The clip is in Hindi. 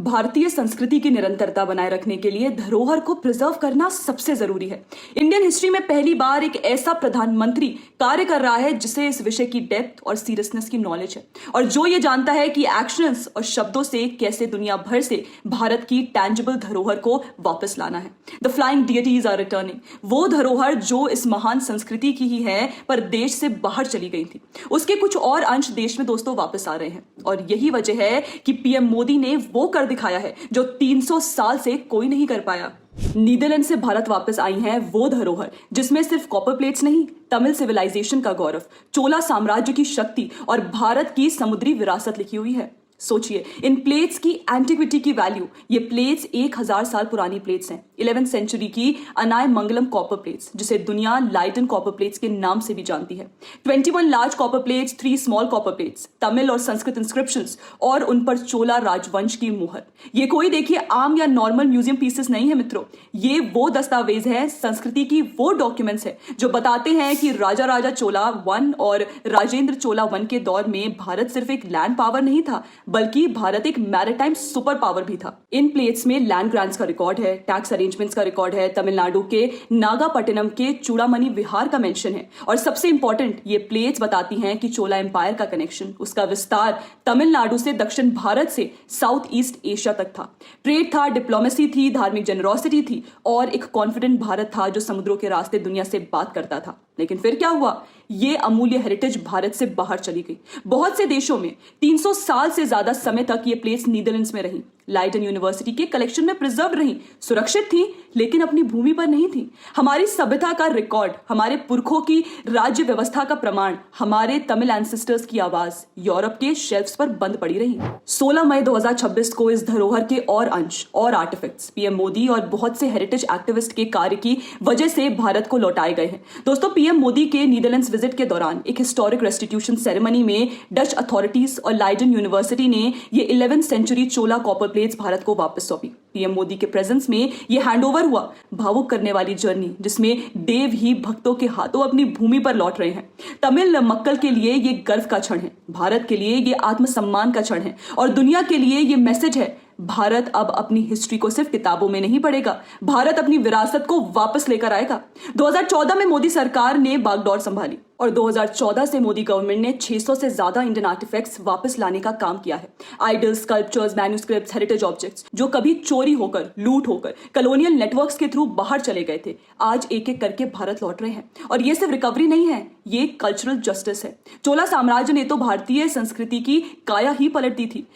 भारतीय संस्कृति की निरंतरता बनाए रखने के लिए धरोहर को प्रिजर्व करना सबसे जरूरी है। इंडियन हिस्ट्री में पहली बार एक ऐसा प्रधानमंत्री कार्य कर रहा है जिसे इस विषय की डेप्थ और सीरियसनेस की नॉलेज है और जो ये जानता है कि एक्शंस और शब्दों से कैसे दुनिया भर से भारत की टैंजिबल धरोहर को वापस लाना है। द फ्लाइंग डियटीज आर रिटर्निंग, वो धरोहर जो इस महान संस्कृति की ही है पर देश से बाहर चली गई थी, उसके कुछ और अंश देश में दोस्तों वापस आ रहे हैं। और यही वजह है कि पीएम मोदी ने वो कर दिखाया है जो 300 साल से कोई नहीं कर पाया। नीदरलैंड से भारत वापस आई हैं वो धरोहर जिसमें सिर्फ कॉपर प्लेट्स नहीं, तमिल सिविलाइजेशन का गौरव, चोला साम्राज्य की शक्ति और भारत की समुद्री विरासत लिखी हुई है। सोचिए, इन प्लेट्स की एंटिक्विटी की वैल्यू, ये प्लेट्स 1000 साल पुरानी प्लेट्स हैं। 11th सेंचुरी की अनाय मंगलम कॉपर प्लेट्स, जिसे दुनिया लाइटन कॉपर प्लेट्स के नाम से भी जानती है। 21 large copper plates, 3 small copper plates, Tamil और संस्कृत इंस्क्रिप्शंस और उन पर चोला राजवंश की मुहर। ये कोई देखिए आम या नॉर्मल म्यूजियम पीसेस नहीं है मित्रों, ये वो दस्तावेज है, संस्कृति की वो डॉक्यूमेंट्स है जो बताते हैं कि राजा राजा चोला 1 और राजेंद्र चोला 1 के दौर में भारत सिर्फ एक लैंड पावर नहीं था बल्कि भारत एक मैरिटाइम सुपर पावर भी था। इन प्लेट्स में लैंड ग्रांट्स का रिकॉर्ड है, टैक्स अरेंजमेंट्स का रिकॉर्ड है, तमिलनाडु के नागापट्टिनम के चूड़ामणि विहार का मेंशन है और सबसे इंपॉर्टेंट, ये प्लेट्स बताती हैं कि चोला एम्पायर का कनेक्शन, उसका विस्तार तमिलनाडु से दक्षिण भारत से साउथ ईस्ट एशिया तक था। ट्रेड था, डिप्लोमेसी थी, धार्मिक जेनरोसिटी थी और एक कॉन्फिडेंट भारत था जो समुद्रों के रास्ते दुनिया से बात करता था। लेकिन फिर क्या हुआ? ये अमूल्य हेरिटेज भारत से बाहर चली गई। बहुत से देशों में 300 साल से ज्यादा समय तक ये प्लेट्स नीदरलैंड्स में रही, लाइडन यूनिवर्सिटी के कलेक्शन में प्रिजर्व रही, सुरक्षित थी लेकिन अपनी भूमि पर नहीं थी। हमारी सभ्यता का रिकॉर्ड, हमारे पुरखों की राज्य व्यवस्था का प्रमाण, हमारे तमिल एंसेस्टर्स की आवाज यूरोप के शेल्फ्स पर बंद पड़ी रही। 16 मई 2026 को इस धरोहर के और अंश और आर्टिफैक्ट्स पीएम मोदी और बहुत से हेरिटेज एक्टिविस्ट के कार्य की वजह से भारत को लौटाए गए हैं। दोस्तों, पीएम मोदी के नीदरलैंड्स विजिट के दौरान एक हिस्टोरिक रेस्टिट्यूशन सेरेमनी में डच अथॉरिटीज और लाइडन यूनिवर्सिटी ने ये 11th सेंचुरी चोला कॉपर प्लेट्स भारत को वापस सौंपी। पीएम मोदी के प्रेजेंस में ये हैंडओवर हुआ, भावुक करने वाली जर्नी जिसमें देव ही भक्तों के हाथों अपनी भूमि पर लौट रहे हैं। तमिल मक्कल के लिए ये गर्व का क्षण है, भारत के लिए ये आत्मसम्मान का क्षण है और दुनिया के लिए ये मैसेज है, भारत अब अपनी हिस्ट्री को सिर्फ किताबों में नहीं पढ़ेगा, भारत अपनी विरासत को वापस लेकर आएगा। 2014 में मोदी सरकार ने बागडोर संभाली और 2014 से मोदी गवर्नमेंट ने 600 से ज्यादा इंडियन आर्टिफैक्ट्स वापस लाने का काम किया है। Idols, sculptures, manuscripts, heritage objects जो कभी चोरी होकर, लूट होकर, कॉलोनियल नेटवर्क्स के थ्रू बाहर चले गए थे, आज एक एक करके भारत लौट रहे हैं। और ये सिर्फ रिकवरी नहीं है, ये कल्चरल जस्टिस है। चोला साम्राज्य ने तो भारतीय संस्कृति की काया ही पलट दी थी,